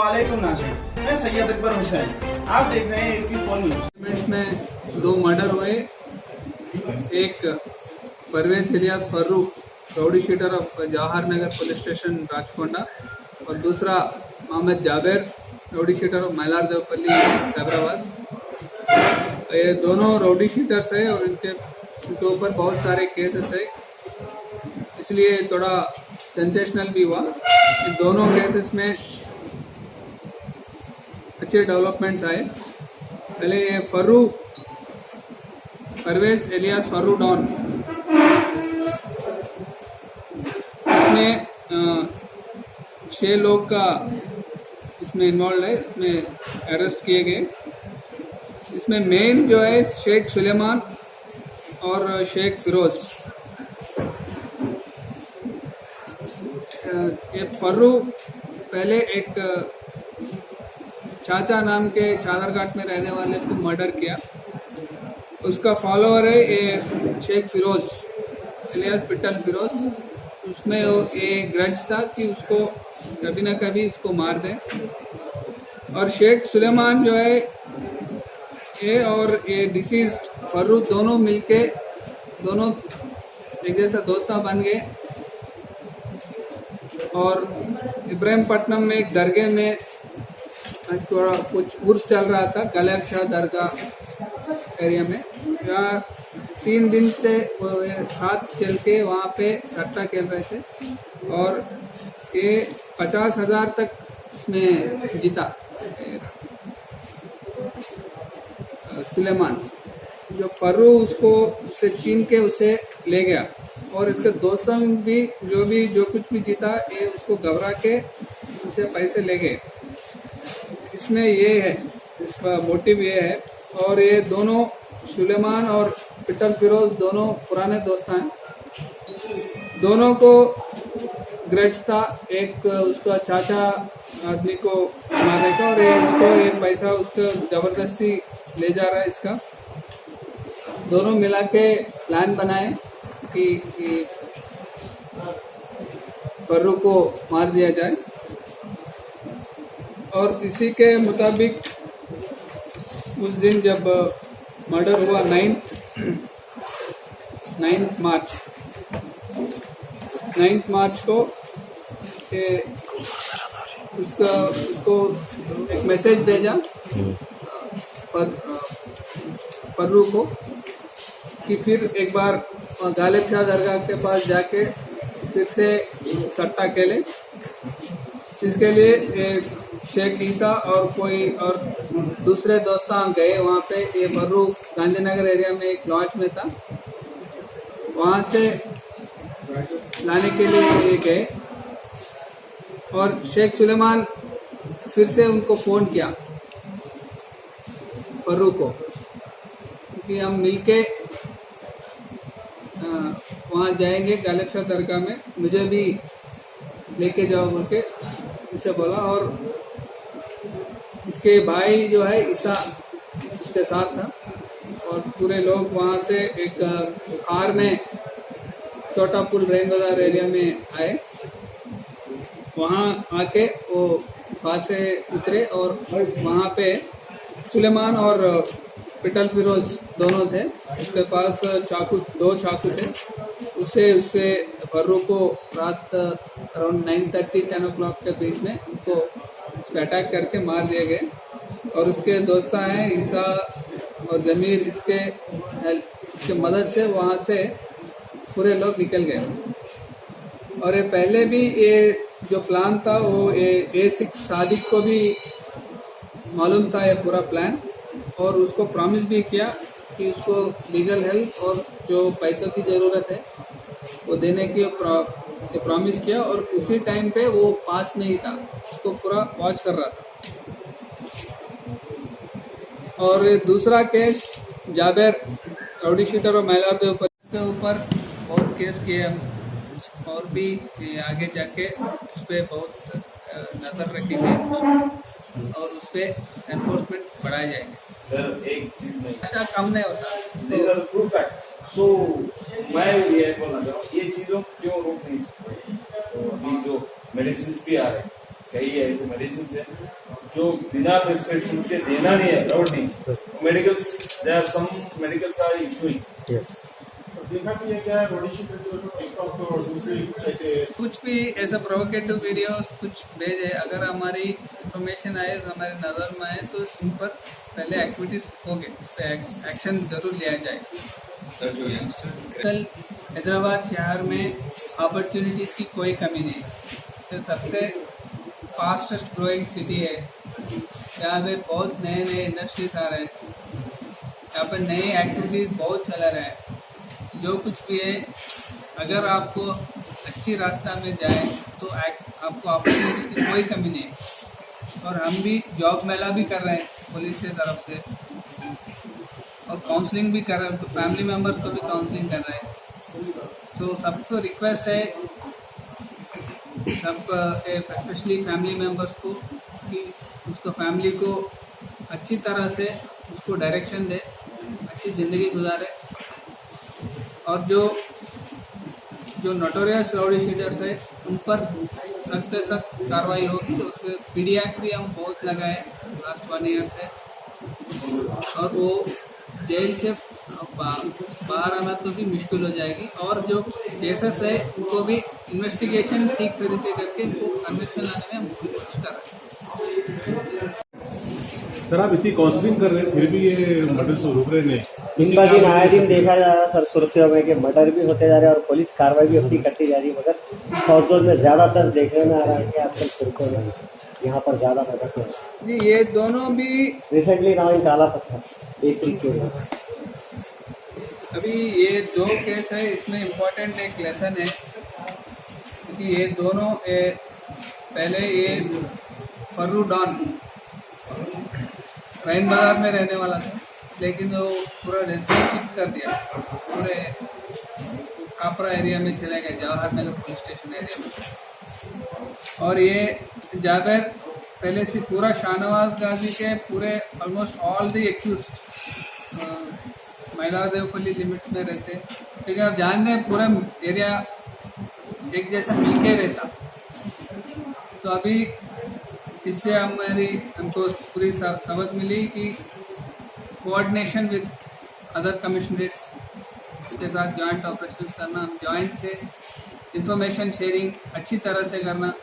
वालेकुम नाज़रीन, मैं सैयद अकबर हुसैन। आप देख रहे हैं AP फोन न्यूज़। में 2 मर्डर हुए। एक Parvez Ilyas Farru, rowdy sheeter of Jawahar Nagar police station Rachakonda, और दूसरा Mohammed Javer, rowdy sheeter of Mailardevpally Cyberabad. ये दोनों राउडी शीटर्स है और इनके ऊपर बहुत सारे केसेस है, इसलिए थोड़ा सेंसेशनल भी हुआ। इन दोनों केसेस में अच्छे डेवलपमेंट्स आए। पहले ये परवेज इलियास फर्रू डॉन, इसमें 6 लोग का इसमें इन्वॉल्व है, इसमें अरेस्ट किए गए। इसमें मेन जो है शेख सुलेमान और शेख फिरोज। ये फर्रू पहले एक चाचा नाम के चादरघाट में रहने वाले को मर्डर किया। उसका फॉलोअर है ये शेख फिरोज इलियास पिट्टल फिरोज। उसमें ये ग्रज था कि उसको कभी ना कभी इसको मार दे। और शेख सुलेमान जो है ये और ये डिसीज्ड फर्रू दोनों मिलके दोनों एक जैसा दोस्ता बन गए और इब्राहिमपट्टनम में एक दरगाह में थोड़ा कुछ उर्स चल रहा था, गलेब शाह दरगाह एरिया में। जहाँ 3 दिन से वो साथ चल के वहाँ पे सट्टा खेल रहे थे और ये 50,000 तक उसने जीता। सुलेमान जो फर्रू उसको उससे छीन के उसे ले गया और इसके दोस्तों भी जो कुछ भी जीता ये उसको घबरा के उसे पैसे ले गए। इसमें ये है, इसका मोटिव ये है। और ये दोनों सुलेमान और पिट्टल फिरोज दोनों पुराने दोस्त हैं। दोनों को ग्रज था, एक उसका चाचा आदमी को मारने का और ये पैसा उसको जबरदस्ती ले जा रहा है इसका। दोनों मिला के प्लान बनाए कि फर्रू को मार दिया जाए। और इसी के मुताबिक उस दिन जब मर्डर हुआ 9 मार्च को उसको एक मैसेज भेजा फर्रू को कि फिर एक बार गालिब शाह दरगाह के पास जाके फिर से सट्टा खेले। इसके लिए एक शेख ईसा और कोई और दूसरे दोस्तान गए वहाँ पे। ये फर्रू गांधीनगर एरिया में एक लॉज में था, वहाँ से लाने के लिए ये गए। और शेख सुलेमान फिर से उनको फ़ोन किया फर्रू को कि हम मिलके वहाँ जाएंगे गालिब शाह दरगाह में, मुझे भी लेके जाओ बोल के उसे बोला। और इसके भाई जो है ईसा इसके साथ था और पूरे लोग वहाँ से एक कार में छोटा पुल रेन बाजार एरिया में आए। वहाँ आके वो कार से उतरे और वहाँ पे सुलेमान और पिट्टल फिरोज दोनों थे। उसके पास 2 चाकू थे। उससे फर्रू को रात अराउंड 9:30-10 o'clock के बीच में उनको अटैक करके मार दिए गए। और उसके दोस्त हैं ईसा और जमीर, इसके मदद से वहाँ से पूरे लोग निकल गए। और ये पहले भी ये जो प्लान था वो A6 सादिक को भी मालूम था ये पूरा प्लान, और उसको प्रॉमिस भी किया कि उसको लीगल हेल्प और जो पैसों की ज़रूरत है वो देने की प्रॉमिस किया। और उसी टाइम पे वो पास नहीं था, उसको पूरा वॉच कर रहा था। और दूसरा केस जावेर, राउडी शीटर और मैलारदेवपल्ली के ऊपर बहुत केस किए हम, और भी आगे जाके उस पर बहुत नज़र रखेंगे और उस पर एनफोर्समेंट बढ़ाए जाएंगे। सर एक चीज नहीं, अच्छा कम नहीं होता प्रूफ है। सो मैं ये बोलना चाह रहा हूँ, ये चीजों क्यों रोक नहीं सकते? तो अभी जो मेडिसिन भी आ रहे हैं कई ऐसे मेडिसिन है जो बिना प्रिस्क्रिप्शन के देना नहीं है, अलाउड नहीं। Medicals, there are some medicals are issuing. Yes देखा कि ये क्या है बॉडी शीट जो टिकटॉक और दूसरी कुछ ऐसे कुछ भी ऐसा प्रोवोकेटिव वीडियोस कुछ भेजे, अगर हमारी इंफॉर्मेशन आए, हमारी नज़र में आए, तो उन पर पहले एक्टिविटीज होंगे, उस पर एक्शन जरूर लिया जाएगा। सर जो यंगस्टर कल हैदराबाद शहर में अपॉर्चुनिटीज़ की कोई कमी नहीं, तो सबसे फास्टेस्ट ग्रोइंग सिटी है। यहाँ पे बहुत नए नए इंडस्ट्रीज आ रहे हैं, यहाँ पर नई एक्टिविटीज़ बहुत चल रहा है। जो कुछ भी है, अगर आपको अच्छी रास्ता में जाए तो आपको अपॉर्चुनिटी की कोई कमी नहीं है। और हम भी जॉब मेला भी कर रहे हैं पुलिस की तरफ से, और काउंसलिंग भी कर रहे हैं, तो फैमिली मेम्बर्स को भी काउंसलिंग कर रहे हैं। तो सबको रिक्वेस्ट है, सब स्पेशली फैमिली मेम्बर्स को, कि उसको फैमिली को अच्छी तरह से उसको डायरेक्शन दे, अच्छी ज़िंदगी गुजारे। और जो नोटोरियस राउडी शीटर्स है, उन पर सख्त से सख्त कार्रवाई होगी। तो उसमें पीडी एक्ट भी हम बहुत लगाए लास्ट 1 ईयर से, और वो जेल से बाहर आना तो भी मुश्किल हो जाएगी। और जो केसेस है उनको भी इन्वेस्टिगेशन ठीक तरीके से करके उनको कन्विक्शन लाने में हम पूरी कोशिश कर रहे हैं। सर आप इतनी काउंसलिंग कर रहे हैं, फिर भी ये मर्डर से रुक रहे नहीं। दिन ब दिन आए दिन देखा जा रहा है सर सुर्खियों में कि मर्डर भी होते जा रहे हैं और पुलिस कार्रवाई भी अपनी करती जा रही है, मगर साउथ जोन में ज्यादातर देखने में आ रहा है कि आजकल सुर्खियों में यहाँ पर ज्यादा मर्डर हो रहा है। जी, ये दोनों भी रिसेंटली नाउ इन काला पत्थर 1 तरीक के अभी ये 2 केस है, इसमें इम्पोर्टेंट एक लेसन है कि ये दोनों पहले ये फर्रू डॉन रैन बाजार में रहने वाला था, लेकिन वो पूरा रेजिडेंस शिफ्ट कर दिया, पूरे कापरा एरिया में चले गए, Jawahar Nagar police station area में। और ये जाबिर पहले से पूरा शाहनवाज गाजी के पूरे ऑलमोस्ट ऑल दी एक्यूज्ड महिला देवपल्ली लिमिट्स में रहते, क्योंकि आप जानते हैं पूरा एरिया एक जैसा मिलके रहता। तो अभी इससे हमको पूरी सबक मिली कि कोऑर्डिनेशन विद अदर कमिश्नरेट्स, इसके साथ जॉइंट ऑपरेशंस करना, जॉइंट से इंफॉर्मेशन शेयरिंग अच्छी तरह से करना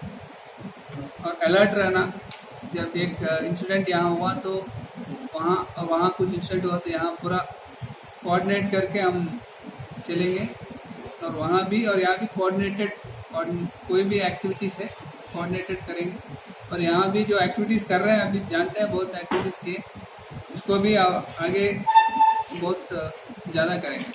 और अलर्ट रहना। जब एक इंसिडेंट यहाँ हुआ तो वहाँ कुछ इंसिडेंट हुआ तो यहाँ पूरा कोऑर्डिनेट करके हम चलेंगे, और वहाँ भी और यहाँ भी कोऑर्डिनेटेड, कोई भी एक्टिविटीज़ है कोऑर्डिनेटेड करेंगे। और यहाँ भी जो एक्टिविटीज़ कर रहे हैं, अभी जानते हैं बहुत एक्टिविटीज़ किए, उसको भी आगे बहुत ज़्यादा करेंगे।